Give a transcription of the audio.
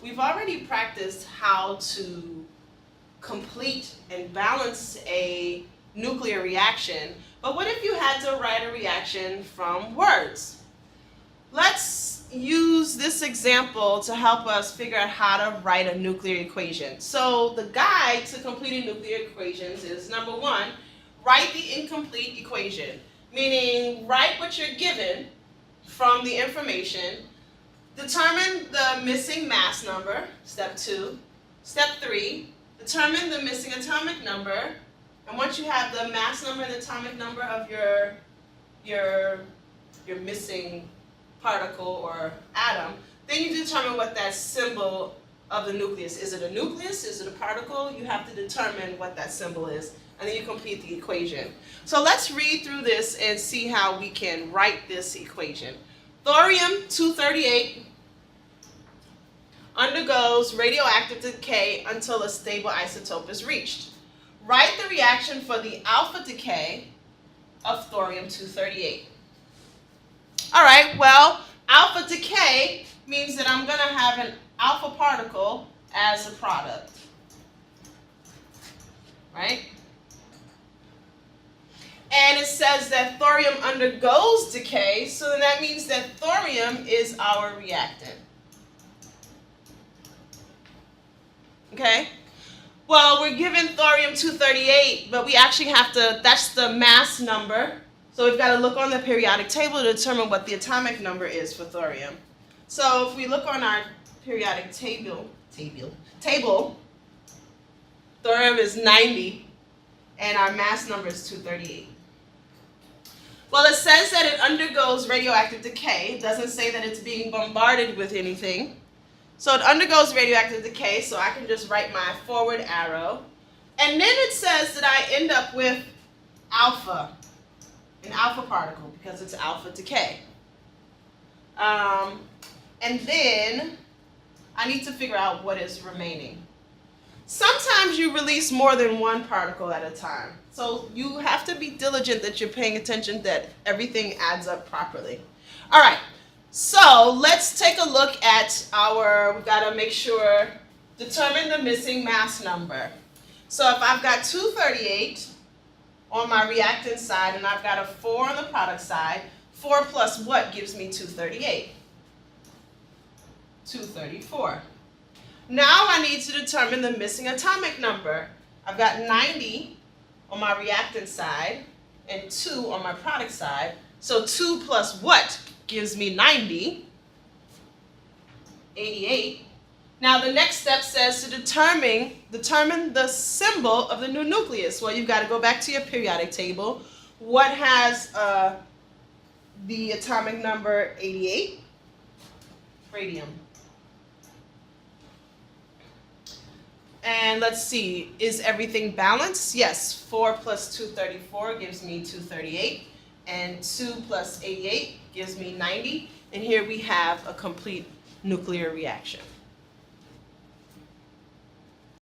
we've already practiced how to complete and balance a nuclear reaction, but what if you had to write a reaction from words? Let's use this example to help us figure out how to write a nuclear equation. So the guide to completing nuclear equations is, number one, write the incomplete equation, meaning write what you're given from the information, determine the missing mass number, step 2. Step 3, determine the missing atomic number, and once you have the mass number and atomic number of your missing particle or atom, then you determine what that symbol of the nucleus. Is it a nucleus? Is it a particle? You have to determine what that symbol is, and then you complete the equation. So let's read through this and see how we can write this equation. Thorium-238 undergoes radioactive decay until a stable isotope is reached. Write the reaction for the alpha decay of thorium-238. All right, well, alpha decay means that I'm going to have an alpha particle as a product, right? And it says that thorium undergoes decay, so then that means that thorium is our reactant. Okay? Well, we're given thorium-238, but we actually have to, that's the mass number. So we've got to look on the periodic table to determine what the atomic number is for thorium. So if we look on our periodic table, thorium is 90, and our mass number is 238. Well, it says that it undergoes radioactive decay. It doesn't say that it's being bombarded with anything. So it undergoes radioactive decay, so I can just write my forward arrow. And then it says that I end up with alpha, an alpha particle, because it's alpha decay. And then I need to figure out what is remaining. Sometimes you release more than one particle at a time. So you have to be diligent that you're paying attention that everything adds up properly. All right. So let's take a look at we've got to make sure, determine the missing mass number. So if I've got 238 on my reactant side and I've got a 4 on the product side, 4 plus what gives me 238? 234. Now I need to determine the missing atomic number. I've got 90 on my reactant side and 2 on my product side. So 2 plus what gives me 90? 88. Now the next step says to determine the symbol of the new nucleus. Well, you've got to go back to your periodic table. What has the atomic number 88? Radium. And let's see, is everything balanced? Yes, 4 plus 234 gives me 238, and 2 plus 88 gives me 90, and here we have a complete nuclear reaction.